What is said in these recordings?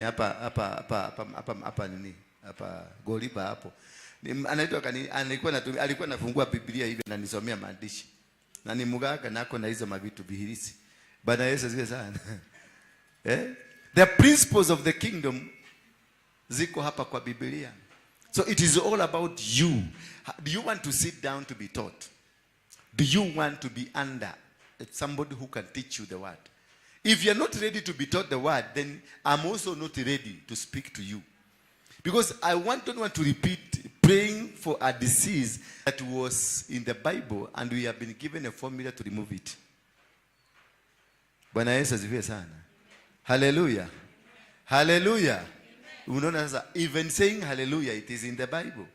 hapa nini? Hapa Goliba hapo. Anaitwa alikuwa anafungua Biblia hivi na nisomea maandishi. Na ni mganga nako na hizo mavitu bihirisi. Bwana Yesu asifiwe sana. The principles of the kingdom ziko hapa kwa Biblia. So it is all about you. Do you want to sit down to be taught? Do you want to be under somebody who can teach you the word? If you are not ready to be taught the word, then I'm also not ready to speak to you. Because I don't want to repeat praying for a disease that was in the Bible and we have been given a formula to remove it. Bwana Yesu asifiwe sana. Hallelujah. Hallelujah. Unaona sasa, even saying hallelujah, it is in the Bible.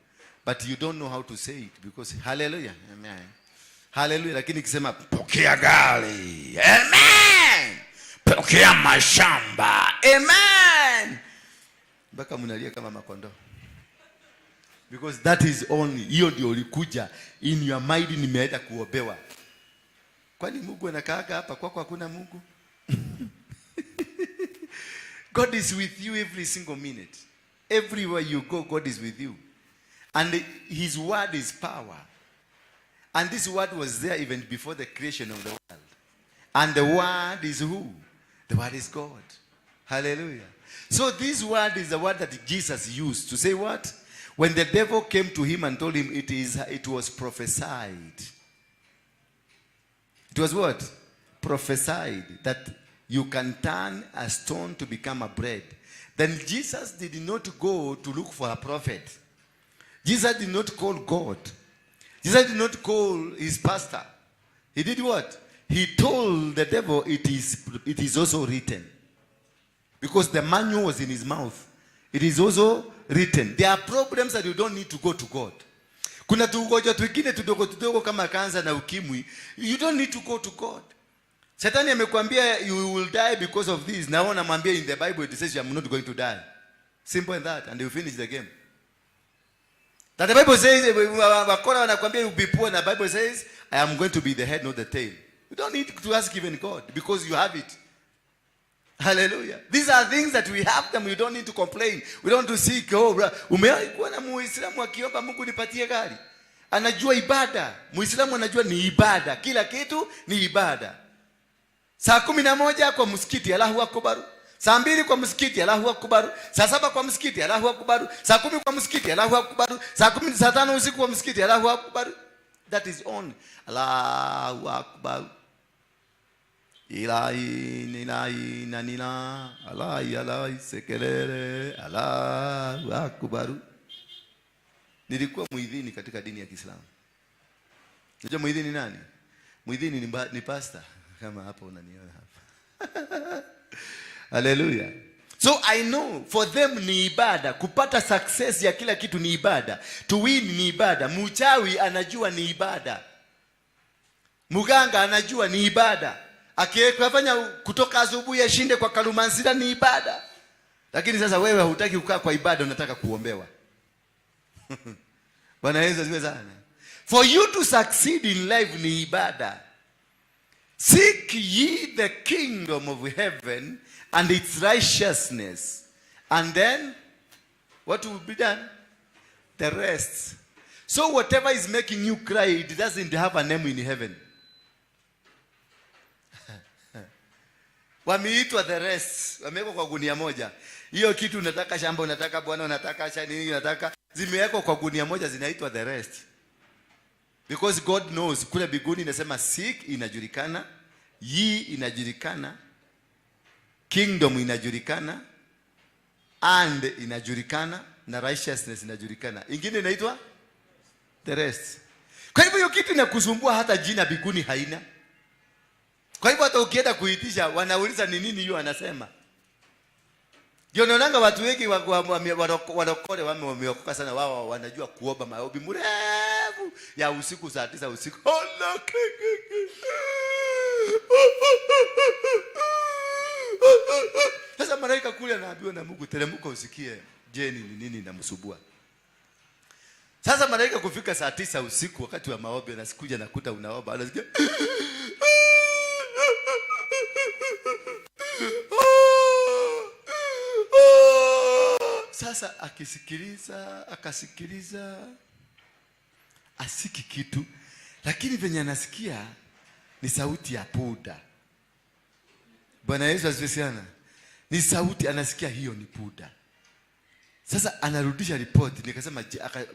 But you don't know how to say it because hallelujah. Amen. Hallelujah. Lakini kisema pokea gari. Amen. Pokea mashamba. Amen. Baka munalia kama makondo. Because that is only, hiyo ndio ulikuja in your mind, nimeenda kuobewa. Kwani Mungu anakaaga hapa kwako hakuna Mungu? God is with you every single minute. Everywhere you go, God is with you. And his word is power. And this word was there even before the creation of the world. And the word is who? The word is God. Hallelujah. So this word is the word that Jesus used to say what? When the devil came to him and told him it was prophesied. It was what? Prophesied that you can turn a stone to become a bread. Then Jesus did not go to look for a prophet. Jesus did not call God. Jesus did not call his pastor. He did what? He told the devil it is also written. Because the manual was in his mouth. It is also written. There are problems that you don't need to go to God. Kuna tugonjwa twingine tudogo kama kansa na ukimwi. You don't need to go to God. Shetani amekwambia you will die because of this. Na wewe unamwambia in the Bible it says you are not going to die. Simple as that, and you finish the game. That the Bible says, wakora wanakwambia you be poor, and the Bible says I am going to be the head, not the tail. You don't need to ask even God because you have it. Hallelujah. These are things that we have them. We don't need to complain. We don't need to seek. Umewahi kuona Muislamu akiomba Mungu nipatie gari? Anajua ibada. Muislamu anajua ni ibada. Kila kitu ni ibada. Saa 11 kwa msikiti, Allahu Akbar. Saa 2 kwa msikiti, Allahu Akbar. Saa 7 kwa msikiti, Allahu Akbar. Saa 10 kwa msikiti, Allahu Akbar. Saa 5 usiku kwa msikiti, Allahu Akbar. That is on. Allahu Akbar. Ilahi nanina alai sekelele Allahu Akbar. Nilikuwa muidhini katika dini ya Kiislamu. Unajua muidhini nani? Muidhini ni pastor kama hapa unaniona hapa. Hallelujah. So I know for them ni ibada. Kupata success ya kila kitu ni ibada. To win ni ibada. Mchawi anajua ni ibada. Muganga anajua ni ibada. Akifanya kutoka asubuhi ashinde kwa kalumansira ni ibada. Lakini sasa wewe hutaki kukaa kwa ibada, unataka kuombewa. Bwana Yesu asifiwe sana. For you to succeed in life ni ibada. Seek ye the kingdom of heaven and its righteousness. And then, what will be done? The rest. So whatever is making you cry, it doesn't have a name in heaven. Wameitwa the rest. Wamewekwa kwa gunia moja. Hiyo kitu unataka shamba, unataka bwana, unataka nini, unataka. Zimewekwa kwa gunia moja, zinaitwa the rest. Because God knows. Kule biguni inasema seek inajulikana, ye inajulikana, kingdom inajulikana, and inajulikana, na righteousness inajulikana. Ingine inaitwa the rest. Kwa hivyo hiyo kitu inakusumbua hata jina biguni haina. Kwa hivyo hata ukienda kuitisha wanauliza ni nini hiyo anasema. Ndio naonanga watu wengi walokole wameokoka sana, wao wanajua kuomba maombi mrefu ya usiku saa 9 usiku. Sasa malaika kule anaambiwa na Mungu teremka usikie jeni ni nini inamsumbua. Sasa malaika kufika saa 9 usiku wakati wa maombi anasikuja nakuta unaomba anasikia Sasa akasikiliza asiki kitu, lakini venye anasikia ni sauti ya puda. Bwana Yesu asifiwe sana. Ni sauti anasikia, hiyo ni puda. Sasa anarudisha ripoti, nikasema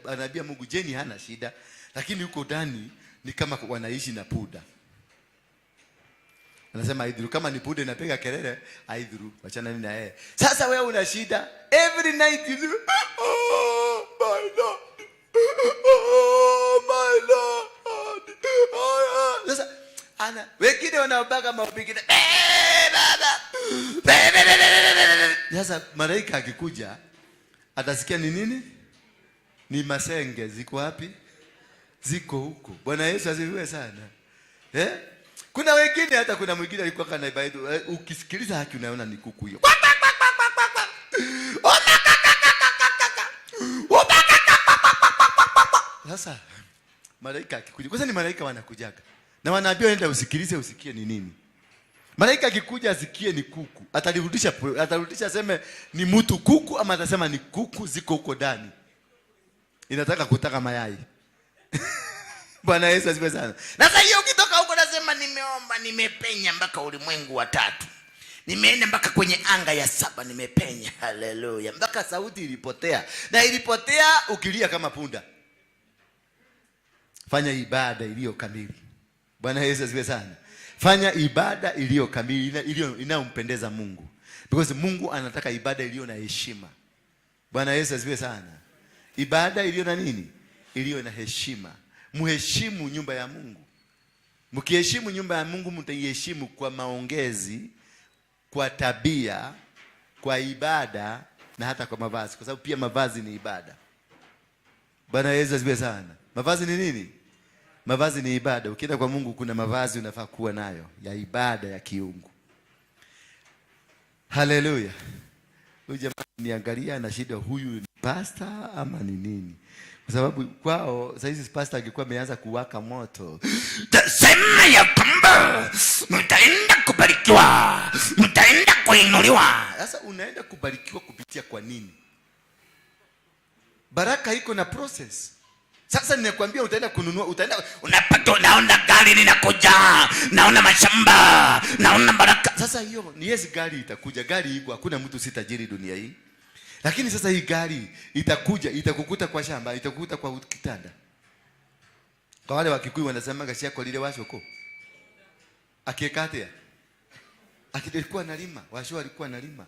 anaambia Mungu, Jeni hana shida, lakini huko ndani ni kama wanaishi na puda. Anasema aidhuru kama ni puda inapiga kelele, aidhuru wachana nini na yeye. Sasa wewe una shida, every night you do, oh my Lord, oh my Lord. Sasa wengine wanaobaga maubikina, baba. Sasa malaika akikuja atasikia ni nini? Ni masenge. Ziko wapi? Ziko huko. Bwana Yesu asifiwe sana. Kuna wengine, hata kuna mwingine alikuwa kana Bible, ukisikiliza haki unaona ni kuku hiyo. Sasa malaika akikuja, kwanza ni malaika wanakujaga na wanaambiwa nenda usikilize, usikie ni nini. Malaika akikuja asikie ni kuku, atarudisha aseme ni mtu kuku, ama atasema ni kuku ziko huko ndani inataka kutaka mayai. Bwana Yesu asifiwe sana. Na sasa hiyo ukitoka huko nasema nimeomba, nimepenya mpaka ulimwengu wa 3. Nimeenda mpaka kwenye anga ya 7, nimepenya. Haleluya. Mpaka sauti ilipotea. Na ilipotea ukilia kama punda. Fanya ibada iliyo kamili. Bwana Yesu asifiwe sana. Fanya ibada iliyo kamili, inayompendeza Mungu. Because Mungu anataka ibada iliyo na heshima. Bwana Yesu asifiwe sana. Ibada iliyo na nini? Iliyo na heshima. Muheshimu nyumba ya Mungu. Mkiheshimu nyumba ya Mungu, mtaiheshimu kwa maongezi, kwa tabia, kwa ibada na hata kwa mavazi, kwa sababu pia mavazi ni ibada. Bwana Yesu asifiwe sana. Mavazi ni nini? Mavazi ni ibada. Ukienda kwa Mungu kuna mavazi unafaa kuwa nayo ya ibada ya kiungu. Haleluya. Huyu jamaa niangalia na shida, huyu ni pastor ama ni nini? Kwa sababu kwao sasa hizi pastor angekuwa ameanza kuwaka moto. Sema ya kwamba mtaenda kubarikiwa, mtaenda kuinuliwa. Sasa unaenda kubarikiwa kupitia kwa nini? Baraka iko na process. Sasa ninakwambia utaenda kununua, unapata, unaona gari linakuja, naona mashamba, naona baraka. Sasa hiyo ni yes, gari itakuja, gari iko, hakuna mtu si tajiri dunia hii. Lakini sasa hii gari itakuja, itakukuta kwa shamba, itakukuta kwa kitanda. Kwa wale wa Kikuyu wanasema gashia kwa lile washoko. Akiekatea. Akilikuwa analima, washo walikuwa analima.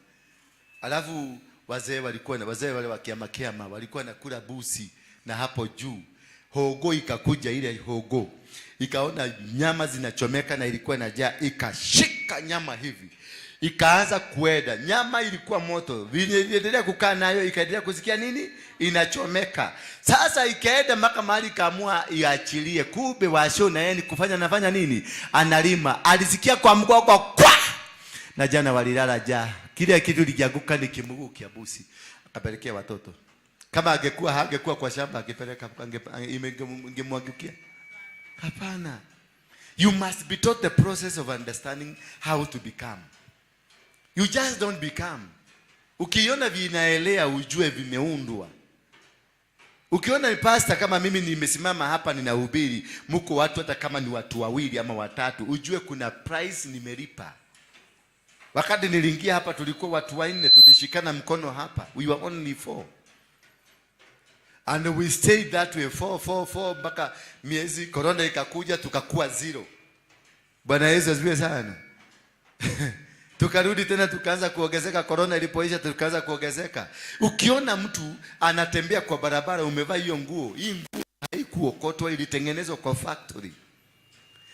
Alafu wazee wale wa kiama walikuwa nakula busi, na hapo juu hogo ikakuja, ile hogo ikaona nyama zinachomeka na ilikuwa inajaa, ikashika nyama hivi, ikaanza kuenda. Nyama ilikuwa moto, iliendelea kukaa nayo, ikaendelea kusikia nini? Inachomeka. Sasa ikaenda mpaka mahali kaamua iachilie. Kumbe washo na yeye nafanya nini? Analima. Alisikia kwa mgogo kwa, na jana walilala jaa. Kile kitu lijaguka ni kimuguu kia busi, akapelekea watoto. Kama hangekuwa kwa shamba akipeleka ingemwagikia. Hapana. You must be taught the process of understanding how to become. You just don't become. Ukiona vinaelea ujue vimeundwa. Ukiona ni pastor kama mimi nimesimama hapa ninahubiri, mko watu hata kama ni watu 2 ama 3, ujue kuna price nimelipa. Wakati niliingia hapa tulikuwa watu 4, tulishikana mkono hapa. We were only 4. And we stayed that way 4 mpaka miezi corona ikakuja tukakuwa 0. Bwana Yesu asifiwe sana. Tukarudi tena tukaanza kuongezeka, corona ilipoisha tukaanza kuongezeka. Ukiona mtu anatembea kwa barabara umevaa hiyo nguo, hii nguo haikuokotwa, ilitengenezwa kwa factory.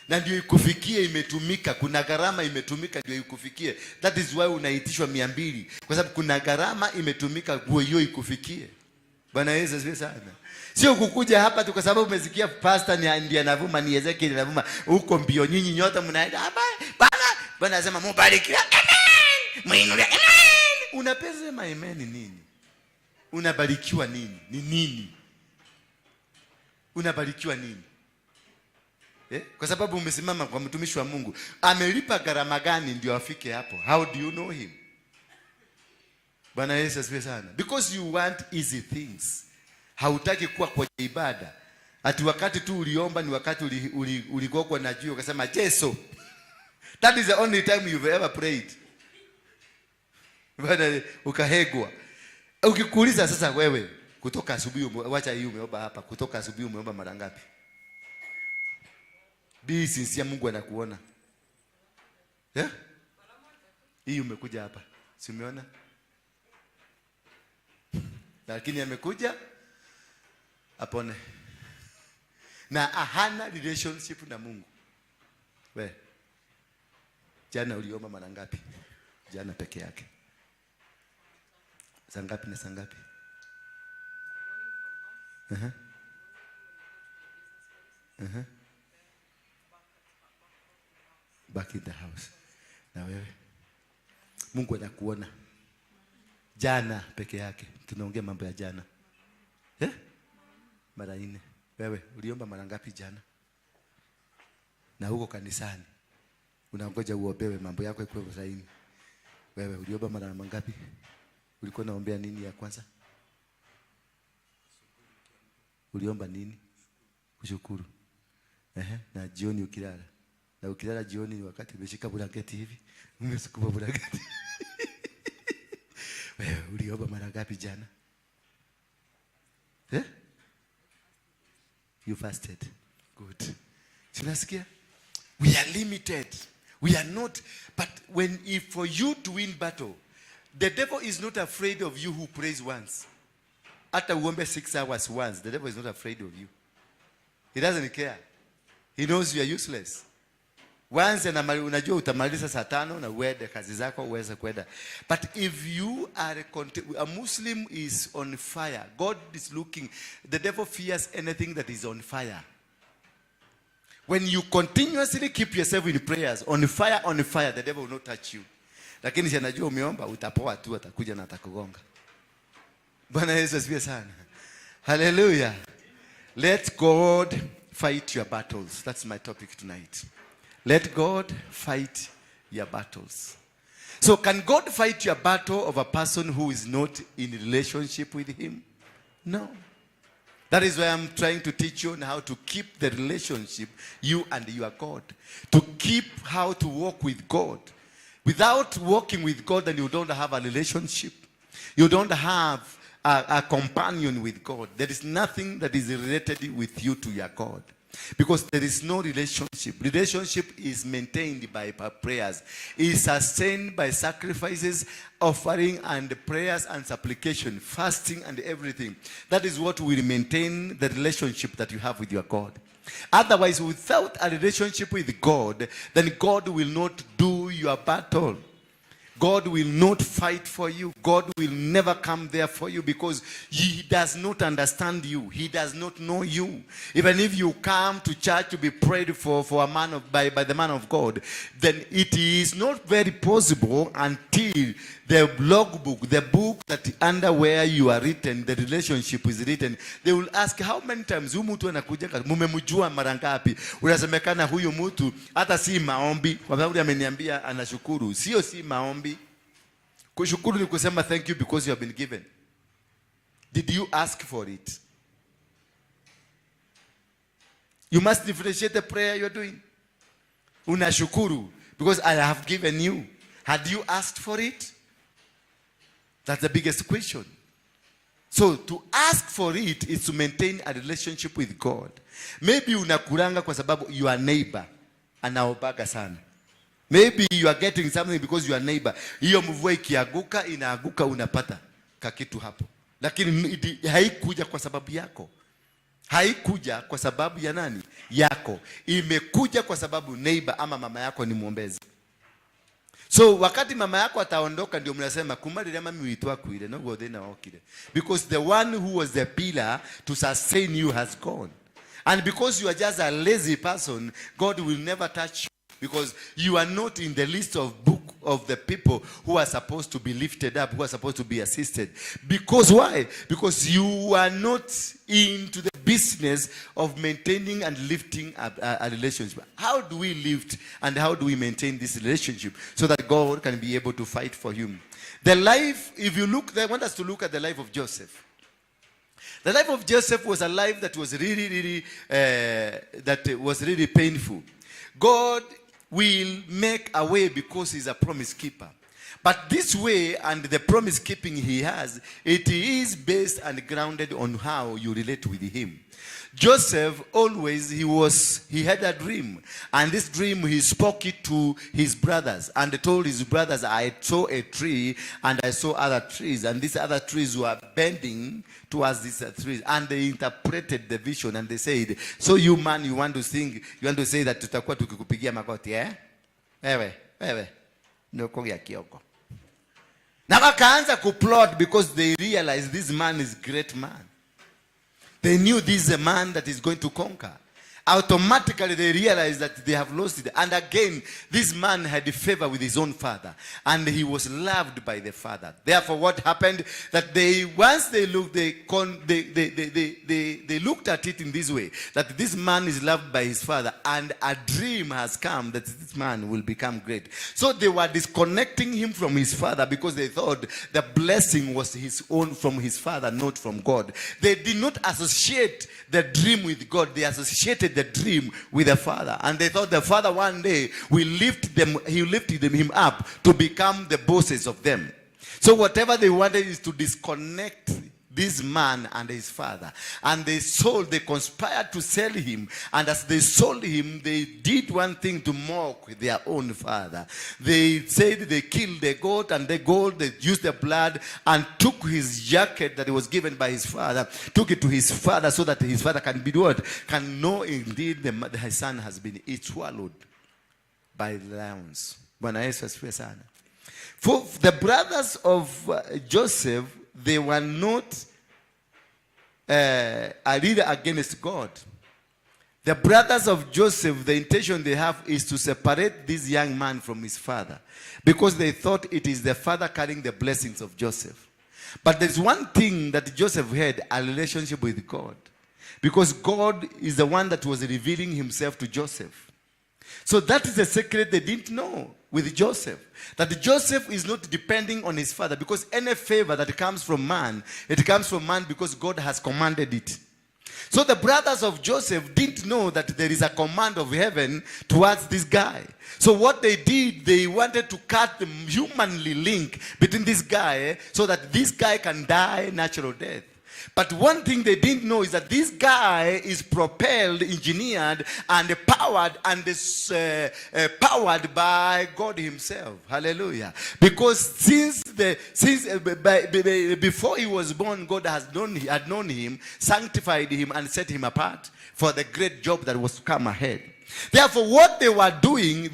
Na ndio ikufikie, imetumika, kuna gharama imetumika ndio ikufikie. That is why unaitishwa 200, kwa sababu kuna gharama imetumika nguo hiyo ikufikie. Bwana Yesu asifiwe sana. Sio kukuja hapa tu kwa sababu umesikia pastor ndiye anavuma, ni Ezekiel anavuma, huko mbio nyinyi nyote mnaenda hapa. Bwana anasema mubarikiwe. Amen. Muinuliwe. Amen. Unapesema amen nini? Unabarikiwa nini? Ni nini? Unabarikiwa nini? Kwa sababu umesimama kwa mtumishi wa Mungu. Amelipa gharama gani ndio afike hapo? How do you know him? Bwana Yesu asifiwe sana. Because you want easy things. Hautaki kuwa kwa ibada. Ati wakati tu uliomba ni wakati uligogwa na jua ukasema Yesu. That is the only time you've ever prayed. Bwana ukahegwa. Ukikuuliza sasa wewe kutoka asubuhi wacha hii umeomba hapa, kutoka asubuhi umeomba mara ngapi? Be sincere, Mungu anakuona. Yeah? Hii umekuja hapa. Si umeona? Lakini amekuja apone. Na hana relationship na Mungu. We. Jana uliomba mara ngapi? Jana peke yake. Saa ngapi na saa ngapi? Back in the house. Na wewe Mungu anakuona. Jana peke yake. Tunaongea mambo ya jana. Mara 4. Wewe uliomba mara ngapi jana? Na huko kanisani unangoja uombewe mambo yako ikuwe sahihi. Wewe uliomba mara ngapi? Ulikuwa unaombea nini ya kwanza? Uliomba nini? Kushukuru. Na jioni ukilala. Na ukilala jioni ni wakati umeshika blanketi hivi. Umesukuma blanketi. Wewe uliomba mara ngapi jana? You fasted. Good. Tunasikia? We are limited. We are not, but if for you to win battle, the devil is not afraid of you who prays once. After uombe 6 hours once, the devil is not afraid of you. He doesn't care. He knows you are useless. Once unajua utamaliza saa 5 na uende kazi zako uweze kwenda. But if you are a Muslim is on fire, God is looking. The devil fears anything that is on fire. When you continuously keep yourself in prayers, on fire, the devil will not touch you. Lakini si anajua umeomba, utapoa tu, atakuja na atakugonga. Bwana Yesu asifiwe sana. Hallelujah. Let God fight your battles. That's my topic tonight. Let God fight your battles. So can God fight your battle of a person who is not in relationship with him? No. That is why I'm trying to teach you on how to keep the relationship, you and your God. To keep how to walk with God. Without walking with God, then you don't have a relationship. You don't have a companion with God. There is nothing that is related with you to your God. Because there is no relationship. Relationship is maintained by prayers. It is sustained by sacrifices, offering and prayers and supplication, fasting and everything. That is what will maintain the relationship that you have with your God. Otherwise, without a relationship with God, then God will not do your battle. God will not fight for you. God will never come there for you because he does not understand you. He does not know you. Even if you come to church to be prayed for a man by the man of God, then it is not very possible until the logbook, the book that under where you are written, the relationship is written. They will ask how many times huyu mtu anakuja, mumemjua mara ngapi? Unasemekana huyu mtu hata si maombi, kwa sababu ameniambia anashukuru. Sio si maombi. Kushukuru ni kusema thank you because you have been given. Did you ask for it? You must differentiate the prayer you are doing. Unashukuru because I have given you. Had you asked for it? That's the biggest question. So to ask for it is to maintain a relationship with God. Maybe unakuranga kwa sababu your neighbor anaobaga sana. Maybe you are getting something because your neighbor. Hiyo mvua ikianguka inaanguka unapata kakitu hapo. Lakini haikuja kwa sababu yako. Haikuja kwa sababu ya nani? Yako. Imekuja kwa sababu neighbor ama mama yako ni mwombezi. So wakati mama yako ataondoka ndio mnasema kumarira mami uitwa kuire no gothe na okire. Because the one who was the pillar to sustain you has gone. And because you are just a lazy person, God will never touch you. Because you are not in the list of book of the people who are supposed to be lifted up, who are supposed to be assisted. Because why? Because you are not into the business of maintaining and lifting a relationship. How do we lift and how do we maintain this relationship so that God can be able to fight for you? The life, if you look, I want us to look at the life of Joseph. The life of Joseph was a life that was really painful. God will make a way because he's a promise keeper. But this way and the promise keeping he has, it is based and grounded on how you relate with him. Joseph always, he had a dream. And this dream, he spoke it to his brothers. And he told his brothers, I saw a tree and I saw other trees. And these other trees were bending towards these trees. And they interpreted the vision and they said, so you man, you want to say that tutakuwa tukikupigia makoti, eh? Wewe. Nokogia kioko. Na wakaanza kuplot because they realized this man is a great man. They knew this is a man that is going to conquer. Automatically they realized that they have lost it. And again, this man had favor with his own father. And he was loved by the father. Therefore, what happened? That once they looked, they looked at it in this way. That this man is loved by his father. And a dream has come that this man will become great. So they were disconnecting him from his father because they thought the blessing was his own from his father, not from God. They did not associate the dream with God. They associated the dream with the father, and they thought the father one day will lift them. He lifted him up to become the bosses of them. So whatever they wanted is to disconnect this man and his father, and they conspired to sell him. And as they sold him, they did one thing to mock their own father. They said they killed the goat, and the goat, they used the blood and took his jacket that was given by his father, took it to his father so that his father can be what? Can know indeed his son has been swallowed by lions. For the brothers of Joseph, they were not a leader against God. The brothers of Joseph, the intention they have is to separate this young man from his father, because they thought it is the father carrying the blessings of Joseph. But there's one thing that Joseph had, a relationship with God, because God is the one that was revealing himself to Joseph. So that is a secret they didn't know with Joseph. That Joseph is not depending on his father, because any favor that comes from man, it comes from man because God has commanded it. So the brothers of Joseph didn't know that there is a command of heaven towards this guy. So what they did, they wanted to cut the humanly link between this guy so that this guy can die natural death. But one thing they didn't know is that this guy is propelled, engineered, and powered by God himself. Hallelujah. Because before he was born, God had known him, sanctified him, and set him apart for the great job that was to come ahead. Therefore, what they were doing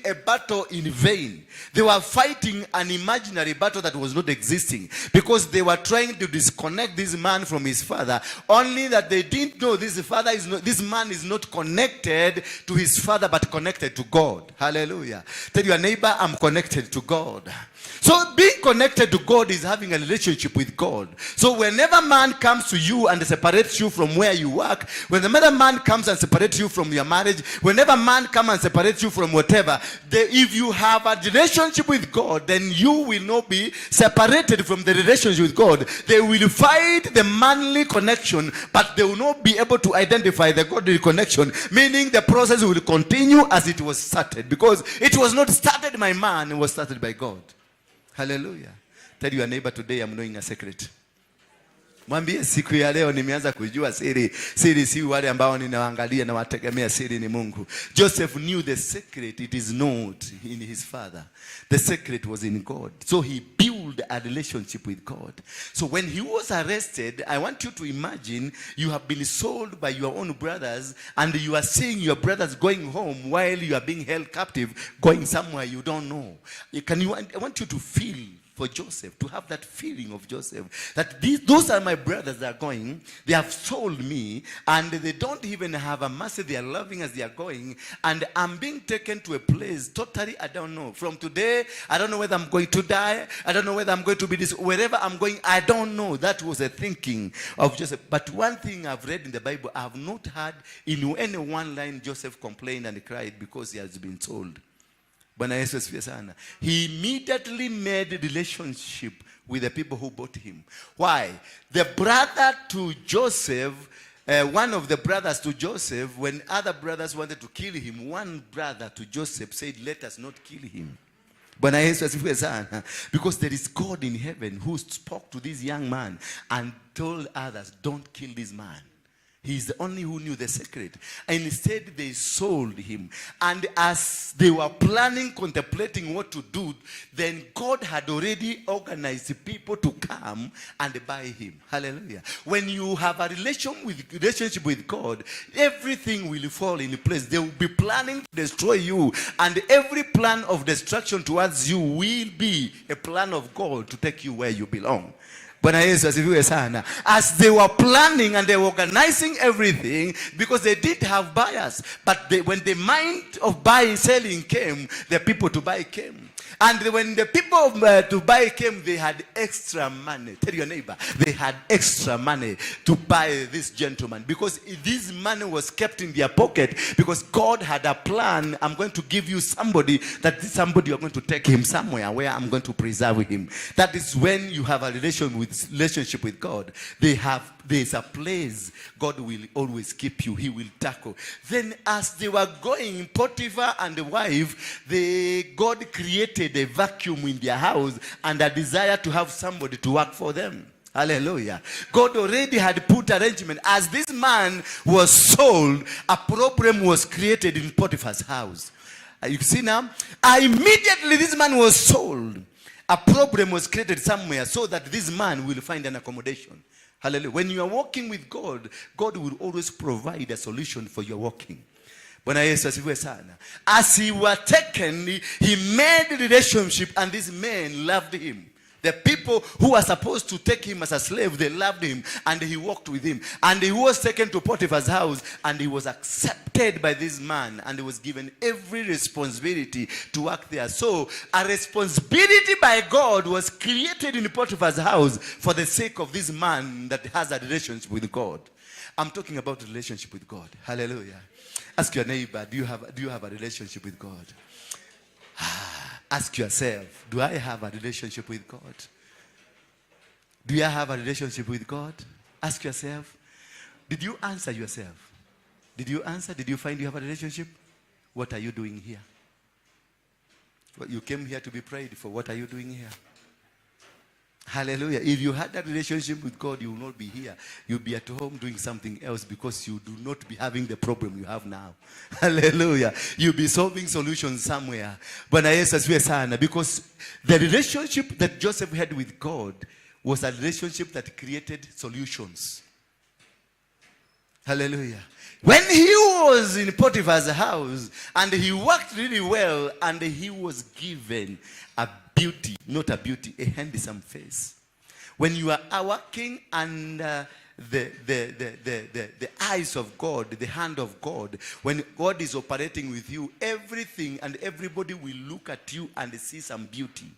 a battle in vain. They were fighting an imaginary battle that was not existing, because they were trying to disconnect this man from his father. Only that they didn't know this man is not connected to his father, but connected to God. Hallelujah. Tell your neighbor, I'm connected to God. So being connected to God is having a relationship with God. So whenever man comes to you and separates you from where you work, when another man comes and separates you from your marriage, whenever man comes and separates you from whatever, if you have a relationship with God, then you will not be separated from the relationship with God. They will fight the manly connection, but they will not be able to identify the godly connection, meaning the process will continue as it was started, because it was not started by man, it was started by God. Hallelujah. Tell your neighbor, today I'm knowing a secret. Mwambie siku ya leo nimeanza kujua siri. Siri si wale ambao ninaangalia na wategemea, siri ni Mungu. Joseph knew the secret. It is not in his father. The secret was in God. So he built a relationship with God. So when he was arrested, I want you to imagine you have been sold by your own brothers, and you are seeing your brothers going home while you are being held captive, going somewhere you don't know. I want you to feel for Joseph, to have that feeling of Joseph, that those are my brothers that are going, they have sold me, and they don't even have a mercy, they are loving as they are going, and I'm being taken to a place totally I don't know. From today, I don't know whether I'm going to die, I don't know whether I'm going to be this, wherever I'm going, I don't know. That was a thinking of Joseph. But one thing I've read in the Bible, I have not heard in any one line Joseph complained and cried because he has been sold. Bwana Yesu asifiwe sana. He immediately made a relationship with the people who bought him. Why? The brother to Joseph, one of the brothers to Joseph, when other brothers wanted to kill him, one brother to Joseph said, let us not kill him. Bwana Yesu asifiwe sana. Because there is God in heaven who spoke to this young man and told others, don't kill this man. He's the only who knew the secret. And instead they sold him. And as they were planning, contemplating what to do, then God had already organized people to come and buy him. Hallelujah. When you have a relationship with God, everything will fall in place. They will be planning to destroy you. And every plan of destruction towards you will be a plan of God to take you where you belong. Bwana Yesu asifiwe sana. As they were planning and they were organizing everything, because they did have buyers, but when the mind of buying, selling came, the people to buy came. And when the people to buy came, they had extra money. Tell your neighbor, they had extra money to buy this gentleman, because this money was kept in their pocket, because God had a plan. I'm going to give you somebody, that this somebody, you're going to take him somewhere where I'm going to preserve him. That is when you have a relationship with God. There's a place God will always keep you. He will tackle. Then as they were going, Potiphar and the wife, God created a vacuum in their house and a desire to have somebody to work for them. Hallelujah. God already had put arrangement. As this man was sold, a problem was created in Potiphar's house. You see now? Immediately this man was sold. A problem was created somewhere so that this man will find an accommodation. Hallelujah. When you are walking with God, God will always provide a solution for your walking. Bwana Yesu asifiwe sana. As he was taken, he made a relationship, and this man loved him. The people who were supposed to take him as a slave, they loved him, and he walked with him. And he was taken to Potiphar's house, and he was accepted by this man, and he was given every responsibility to work there. So a responsibility by God was created in Potiphar's house for the sake of this man that has a relationship with God. I'm talking about a relationship with God. Hallelujah. Ask your neighbor, do you have a relationship with God? Ask yourself, do I have a relationship with God? Do you have a relationship with God? Ask yourself. Did you answer yourself? Did you answer? Did you find you have a relationship? What are you doing here? Well, you came here to be prayed for. What are you doing here? Hallelujah. If you had that relationship with God, you will not be here. You'll be at home doing something else, because you do not be having the problem you have now. Hallelujah. You'll be solving solutions somewhere. But because the relationship that Joseph had with God was a relationship that created solutions. Hallelujah. When he was in Potiphar's house and he worked really well, and he was given a beauty, not a beauty, a handsome face. When you are working under the eyes of God, the hand of God, when God is operating with you, everything and everybody will look at you and see some beauty.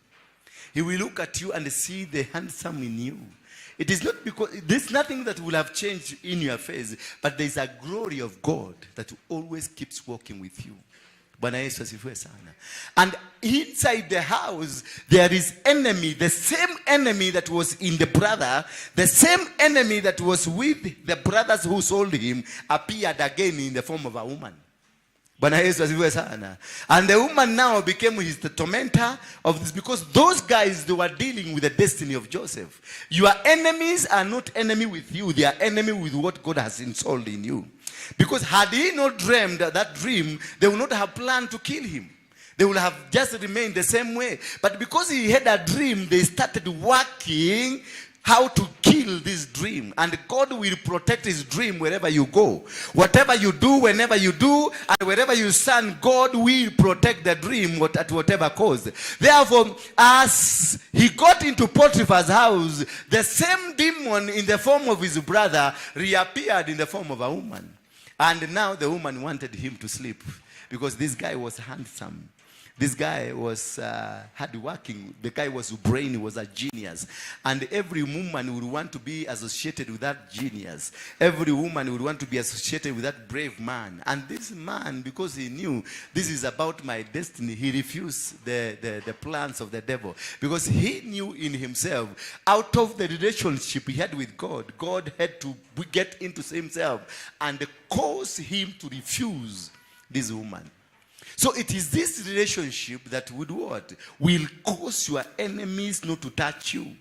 He will look at you and see the handsome in you. It is not because there's nothing that will have changed in your face, but there's a glory of God that always keeps walking with you. Bwana Yesu asifiwe sana. And inside the house, there is enemy, the same enemy that was in the brother, the same enemy that was with the brothers who sold him, appeared again in the form of a woman. Bwana Yesu asifiwe sana. And the woman now became the tormentor of this, because those guys, they were dealing with the destiny of Joseph. Your enemies are not enemy with you, they are enemy with what God has installed in you. Because had he not dreamed that dream, they would not have planned to kill him. They would have just remained the same way. But because he had a dream, they started working how to kill this dream. And God will protect his dream wherever you go. Whatever you do, whenever you do, and wherever you stand, God will protect the dream at whatever cost. Therefore, as he got into Potiphar's house, the same demon in the form of his brother reappeared in the form of a woman. And now the woman wanted him to sleep, because this guy was handsome. This guy was hardworking. The guy was brainy, he was a genius. And every woman would want to be associated with that genius. Every woman would want to be associated with that brave man. And this man, because he knew this is about my destiny, he refused the plans of the devil. Because he knew in himself, out of the relationship he had with God, God had to get into himself and cause him to refuse this woman. So it is this relationship that would what? Will cause your enemies not to touch you.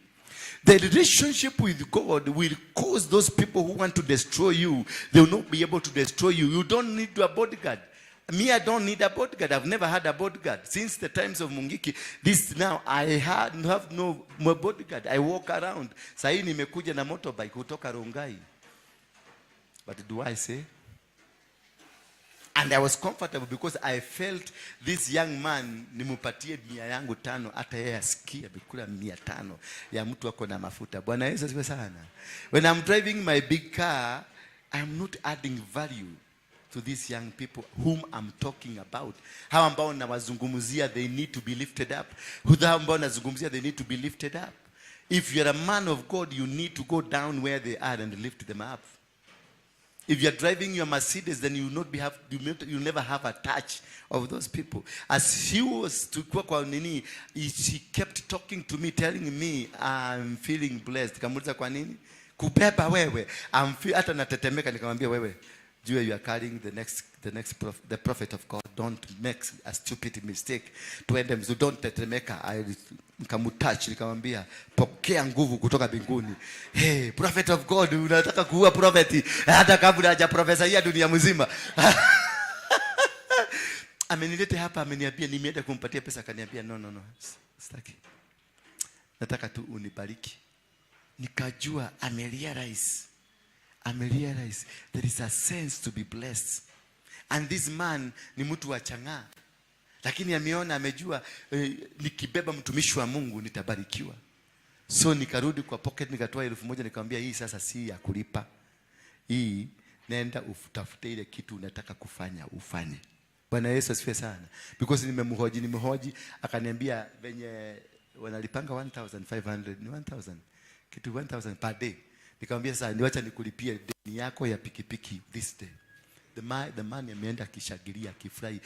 The relationship with God will cause those people who want to destroy you, they will not be able to destroy you. You don't need a bodyguard. Me, I don't need a bodyguard. I've never had a bodyguard. Since the times of Mungiki, this now, I have no more bodyguard. I walk around. Sahi nimekuja na motorbike kutoka Rongai. But do I say? And I was comfortable because I felt this young man, nimupatie 100 hata yeye asikie bikula 500 ya mtu wako na mafuta. Bwana Yesu asifiwe sana. When I'm driving my big car, I'm not adding value to these young people whom I'm talking about. Hawa ambao nawazungumzia, they need to be lifted up. Hawa ambao nazungumzia, they need to be lifted up. If you're a man of God, you need to go down where they are and lift them up. If you're driving your Mercedes, then you'll never have a touch of those people. As he was to kwa nini, he kept talking to me, telling me, I'm feeling blessed. Kamuliza kwa nini? Kubeba wewe. Hata natetemeka nikamwambia wewe, you are carrying the prophet of God. Don't make a stupid mistake. Tuende mzu, don't tetemeka. Nikamtouch, nikamwambia pokea nguvu kutoka mbinguni. Hey, prophet of God, unataka kuua prophet hata kabla haja profesa dunia mzima. Amenilete hapa, ameniambia nimeenda kumpatia pesa, akaniambia no, sitaki. Nataka tu unibariki. Nikajua amerealize there is a sense to be blessed. And this man ni mtu wa chang'aa. Lakini ameona, amejua nikibeba mtumishi wa Mungu nitabarikiwa. So nikarudi kwa pocket, nikatoa 1000, nikamwambia hii sasa si ya kulipa. Hii nenda utafute ile kitu unataka kufanya ufanye. Bwana Yesu asifiwe sana. Because nimemhoji akaniambia venye wanalipanga 1500 ni 1000 kitu 1000 per day. Nikamwambia sasa niwacha nikulipie deni yako ya pikipiki this day. The man ameenda kishagiria, akifurahi.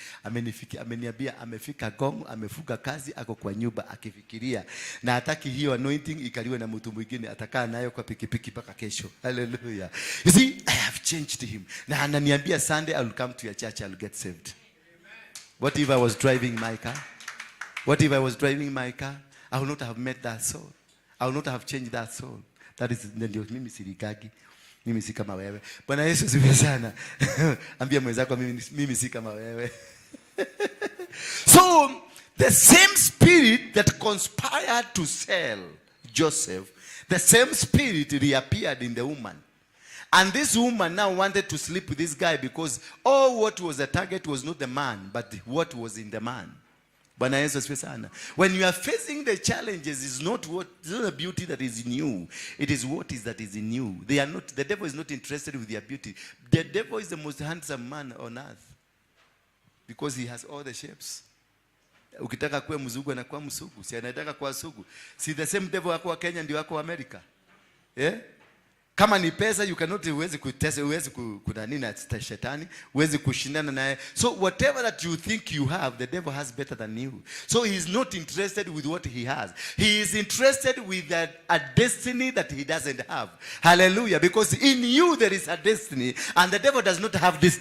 Ameniambia amefika Gong, amefuga kazi, ako kwa nyumba akifikiria. Na hataki hiyo anointing ikaliwe na mtu mwingine, atakaa nayo kwa pikipiki mpaka kesho. Hallelujah. You see, I have changed him. Na ananiambia Sunday I will come to your church, I will get saved. What if I was driving my car? What if I was driving my car? I would not have met that soul. I would not have changed that soul. That is, ndio mimi sirigagi. Mimi si kama wewe. Bwana Yesu asifiwe sana. Ambia mwenzako mimi si kama wewe. So, the same spirit that conspired to sell Joseph, the same spirit reappeared in the woman. And this woman now wanted to sleep with this guy because what was the target was not the man, but what was in the man. Bwana Yesu asifiwe sana. When you are facing the challenges, it's not the beauty that is in you. It is what is that is in you. The devil is not interested with your beauty. The devil is the most handsome man on earth. Because he has all the shapes. Ukitaka kuwa mzungu anakuwa msugu. Si anataka kuwa sugu. Si the same devil wako wa Kenya ndio wako wa America. Yeah? Kama ni pesa, you cannot, uwezi kutesa, uwezi kunani na shetani, uwezi kushindana naye. So whatever that you think you have, the devil has better than you. So he is not interested with what he has. He is interested with a destiny that he doesn't have. Hallelujah. Because in you there is a destiny, and the devil does not have this